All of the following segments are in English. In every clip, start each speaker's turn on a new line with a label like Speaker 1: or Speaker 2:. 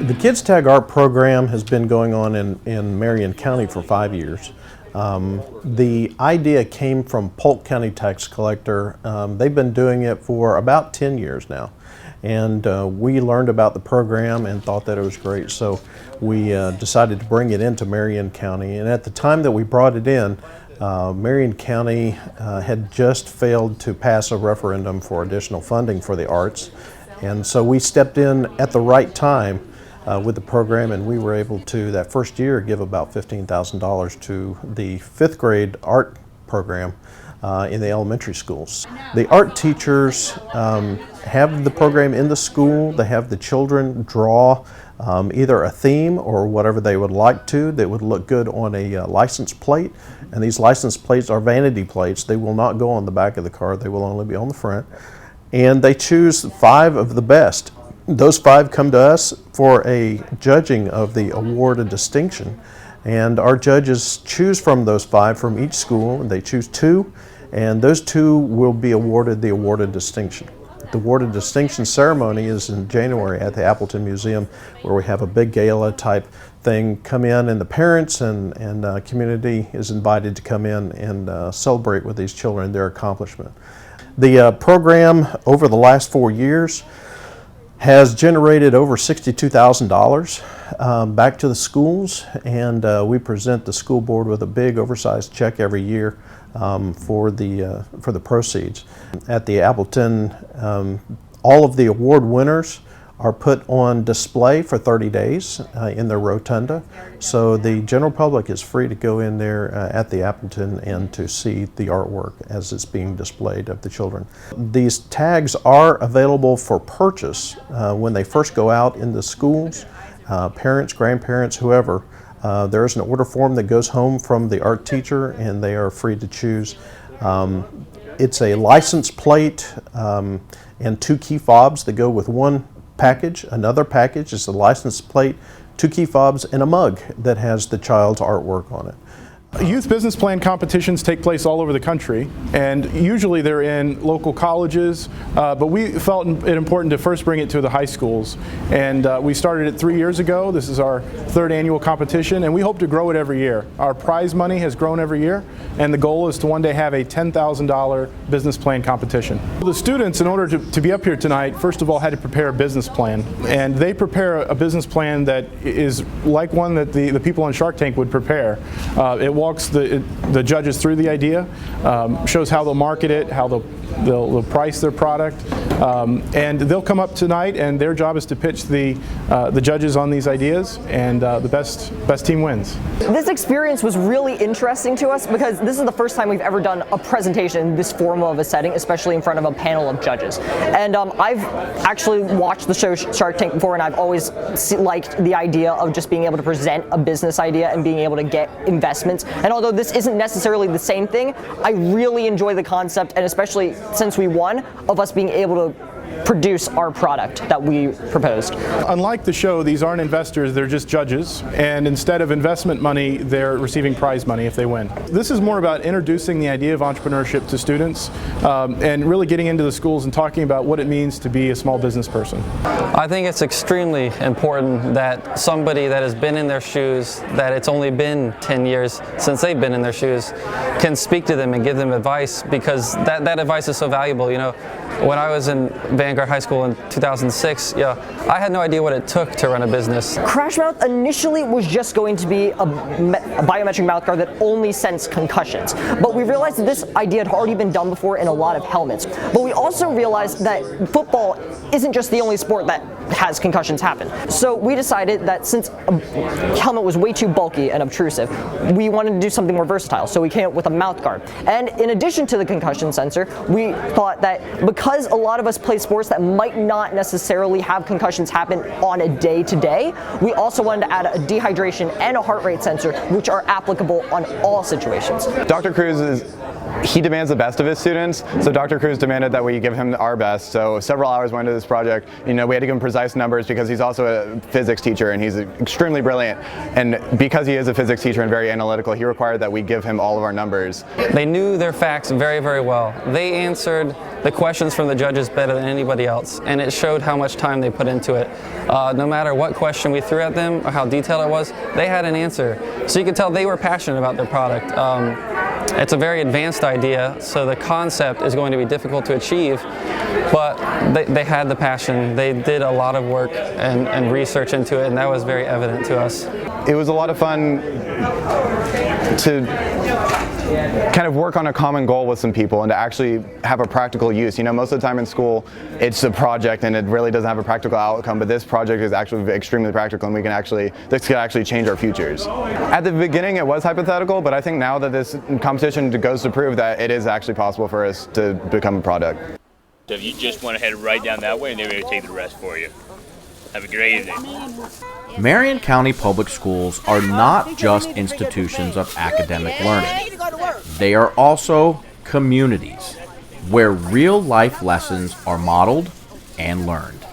Speaker 1: The Kids Tag Art program has been going on in Marion County for 5 years. The idea came from Polk County Tax Collector. They've been doing it for about 10 years now. And we learned about the program and thought that it was great. So we decided to bring it into Marion County. And at the time that we brought it in, Marion County had just failed to pass a referendum for additional funding for the arts. And so we stepped in at the right time with the program, and we were able to, that first year, give about $15,000 to the 5th grade art program in the elementary schools. The art teachers have the program in the school. They have the children draw either a theme or whatever they would like to that would look good on a license plate. And these license plates are vanity plates. They will not go on the back of the car. They will only be on the front. And they choose 5 of the best. Those 5 come to us for a judging of the award of distinction. And our judges choose from those 5 from each school, and they choose 2, and those 2 will be awarded the award of distinction. The award of distinction ceremony is in January at the Appleton Museum, where we have a big gala type thing come in, and the parents and community is invited to come in and celebrate with these children their accomplishment. The program over the last 4 years has generated over $62,000 back to the schools, and we present the school board with a big oversized check every year for the proceeds. At the Appleton, all of the award winners are put on display for 30 days in their rotunda. So the general public is free to go in there at the Appleton and to see the artwork as it's being displayed of the children. These tags are available for purchase when they first go out in the schools, parents, grandparents, whoever. There is an order form that goes home from the art teacher, and they are free to choose. It's a license plate and 2 key fobs that go with one package. Another package is a license plate, 2 key fobs, and a mug that has the child's artwork on it.
Speaker 2: Youth business plan competitions take place all over the country, and usually they're in local colleges, but we felt it important to first bring it to the high schools. And we started it 3 years ago. This is our 3rd annual competition, and we hope to grow it every year. Our prize money has grown every year, and the goal is to one day have a $10,000 business plan competition. The students, in order to be up here tonight, first of all had to prepare a business plan, and they prepare a business plan that is like one that the people on Shark Tank would prepare. It walks the judges through the idea, shows how they'll market it, how they'll price their product, and they'll come up tonight, and their job is to pitch the judges on these ideas, and the best team wins.
Speaker 3: This experience was really interesting to us because this is the first time we've ever done a presentation in this formal of a setting, especially in front of a panel of judges. And I've actually watched the show Shark Tank before, and I've always liked the idea of just being able to present a business idea and being able to get investments. And although this isn't necessarily the same thing, I really enjoy the concept, and especially since we won, of us being able to produce our product that we proposed.
Speaker 2: Unlike the show, these aren't investors, they're just judges, and instead of investment money, they're receiving prize money if they win. This is more about introducing the idea of entrepreneurship to students and really getting into the schools and talking about what it means to be a small business person.
Speaker 4: I think it's extremely important that somebody that has been in their shoes, that it's only been 10 years since they've been in their shoes, can speak to them and give them advice, because that advice is so valuable. You know, when I was in Vanguard High School in 2006, I had no idea what it took to run a business.
Speaker 3: Crash Mouth initially was just going to be a biometric mouthguard that only sensed concussions, but we realized that this idea had already been done before in a lot of helmets. But we also realized that football isn't just the only sport that has concussions happen. So we decided that since a helmet was way too bulky and obtrusive, we wanted to do something more versatile, so we came up with a mouth guard. And in addition to the concussion sensor, we thought that because a lot of us play sports that might not necessarily have concussions happen on a day-to-day, we also wanted to add a dehydration and a heart rate sensor, which are applicable on all situations.
Speaker 5: Dr. Cruz is he demands the best of his students, so Dr. Cruz demanded that we give him our best. So several hours went into this project. We had to give him precise numbers because he's also a physics teacher and he's extremely brilliant. And because he is a physics teacher and very analytical, he required that we give him all of our numbers.
Speaker 4: They knew their facts very, very well. They answered the questions from the judges better than anybody else, and it showed how much time they put into it. No matter what question we threw at them or how detailed it was, they had an answer. So you could tell they were passionate about their product. It's a very advanced idea, so the concept is going to be difficult to achieve, but they had the passion. They did a lot of work and research into it, and that was very evident to us.
Speaker 5: It was a lot of fun to kind of work on a common goal with some people and to actually have a practical use. Most of the time in school, it's a project and it really doesn't have a practical outcome, but this project is actually extremely practical and this could actually change our futures. At the beginning, it was hypothetical, but I think now that this competition goes to prove that it is actually possible for us to become a product.
Speaker 6: So if you just want to head right down that way, and they're going to take the rest for you. Have a great evening.
Speaker 7: Marion County Public Schools are not just institutions of academic learning. They are also communities where real-life lessons are modeled and learned.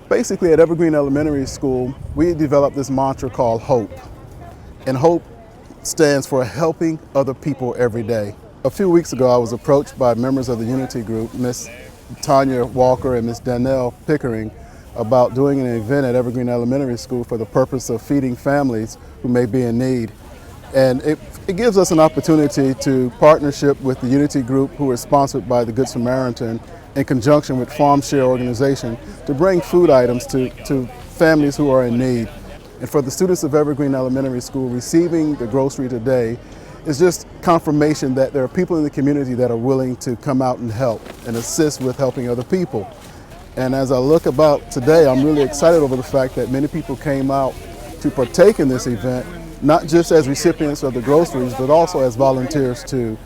Speaker 8: Basically, at Evergreen Elementary School, we developed this mantra called HOPE. And HOPE stands for helping other people every day. A few weeks ago, I was approached by members of the Unity Group, Miss Tanya Walker and Miss Danelle Pickering, about doing an event at Evergreen Elementary School for the purpose of feeding families who may be in need. And it gives us an opportunity to partnership with the Unity Group, who is sponsored by the Good Samaritan, in conjunction with Farm Share Organization, to bring food items to families who are in need. And for the students of Evergreen Elementary School, receiving the grocery today is just confirmation that there are people in the community that are willing to come out and help and assist with helping other people. And as I look about today, I'm really excited over the fact that many people came out to partake in this event, not just as recipients of the groceries, but also as volunteers to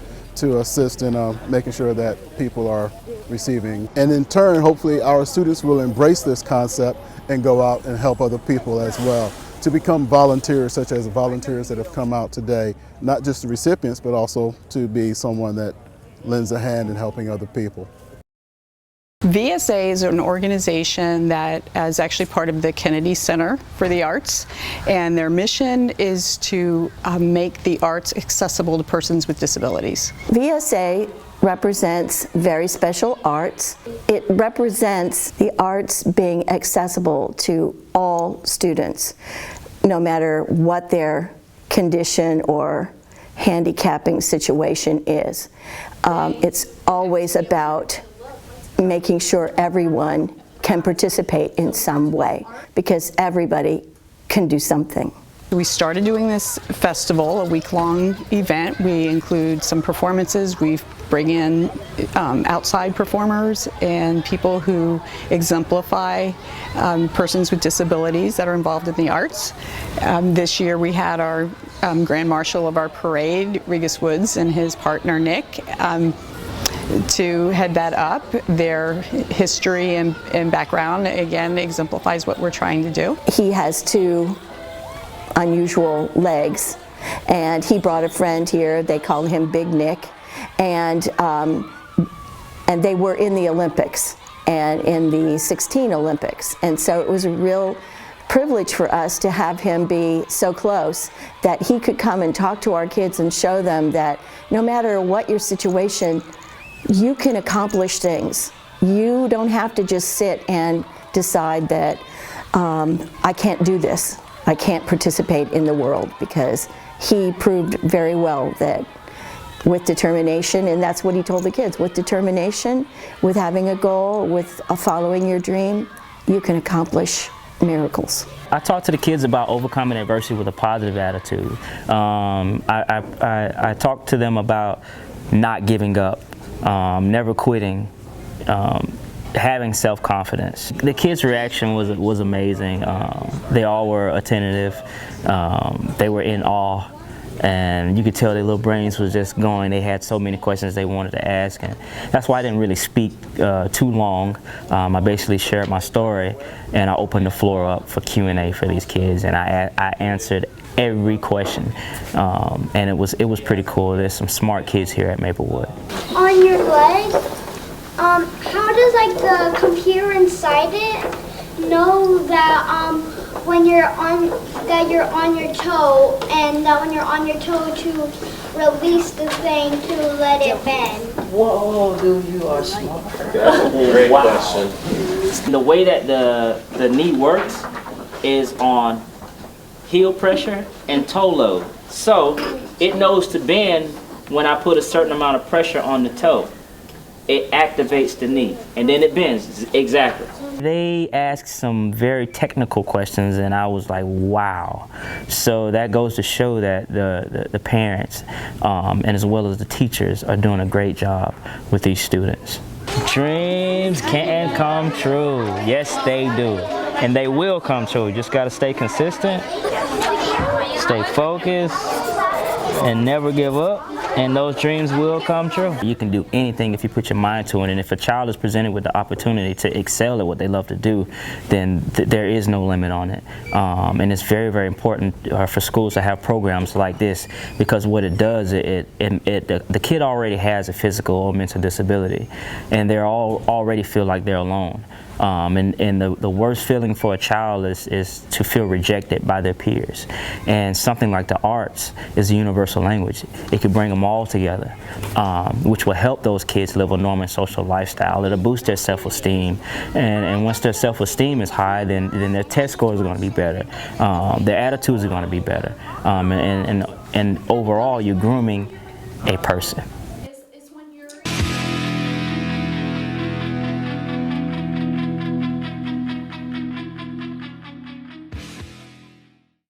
Speaker 8: assist in making sure that people are receiving. And in turn, hopefully our students will embrace this concept and go out and help other people as well, to become volunteers, such as the volunteers that have come out today, not just the recipients, but also to be someone that lends a hand in helping other people.
Speaker 9: VSA is an organization that is actually part of the Kennedy Center for the Arts, and their mission is to make the arts accessible to persons with disabilities.
Speaker 10: VSA represents very special arts. It represents the arts being accessible to all students, no matter what their condition or handicapping situation is. It's always about making sure everyone can participate in some way, because everybody can do something.
Speaker 9: We started doing this festival, a week-long event. We include some performances. We bring in outside performers and people who exemplify persons with disabilities that are involved in the arts. This year we had our Grand Marshal of our parade, Regis Woods, and his partner Nick, to head that up. Their history and background, again, exemplifies what we're trying to do.
Speaker 10: He has two unusual legs, and he brought a friend here. They called him Big Nick, and they were in the Olympics and in the 16 Olympics, and so it was a real privilege for us to have him be so close that he could come and talk to our kids and show them that no matter what your situation, you can accomplish things. You don't have to just sit and decide that I can't do this, I can't participate in the world, because he proved very well that with determination, and that's what he told the kids, with determination, with having a goal, with following your dream, you can accomplish miracles.
Speaker 11: I talk to the kids about overcoming adversity with a positive attitude. I talk to them about not giving up, never quitting, having self-confidence. The kids' reaction was amazing. They all were attentive. They were in awe, and you could tell their little brains was just going. They had so many questions they wanted to ask, and that's why I didn't really speak too long. I basically shared my story, and I opened the floor up for Q&A for these kids, and I answered every question, and it was pretty cool. There's some smart kids here at Maplewood.
Speaker 12: On your leg, how does like the computer inside it know that when you're on your toe, and that when you're on your toe to release the thing to let it bend?
Speaker 13: Whoa, dude, you are smart.
Speaker 14: That's a great question.
Speaker 13: The way that the knee works is on heel pressure and toe load. So it knows to bend when I put a certain amount of pressure on the toe. It activates the knee, and then it bends, exactly.
Speaker 11: They asked some very technical questions, and I was like, wow. So that goes to show that the parents, and as well as the teachers, are doing a great job with these students. Dreams can come true. Yes, they do. And they will come true. You just got to stay consistent, stay focused, and never give up. And those dreams will come true. You can do anything if you put your mind to it. And if a child is presented with the opportunity to excel at what they love to do, then there is no limit on it. And it's very, very important for schools to have programs like this, because what it does, the kid already has a physical or mental disability, and they all already feel like they're alone. And the worst feeling for a child is to feel rejected by their peers. And something like the arts is a universal language. It could bring them all together, which will help those kids live a normal social lifestyle. It'll boost their self-esteem. And once their self-esteem is high, then their test scores are going to be better. Their attitudes are going to be better. And overall, you're grooming a person.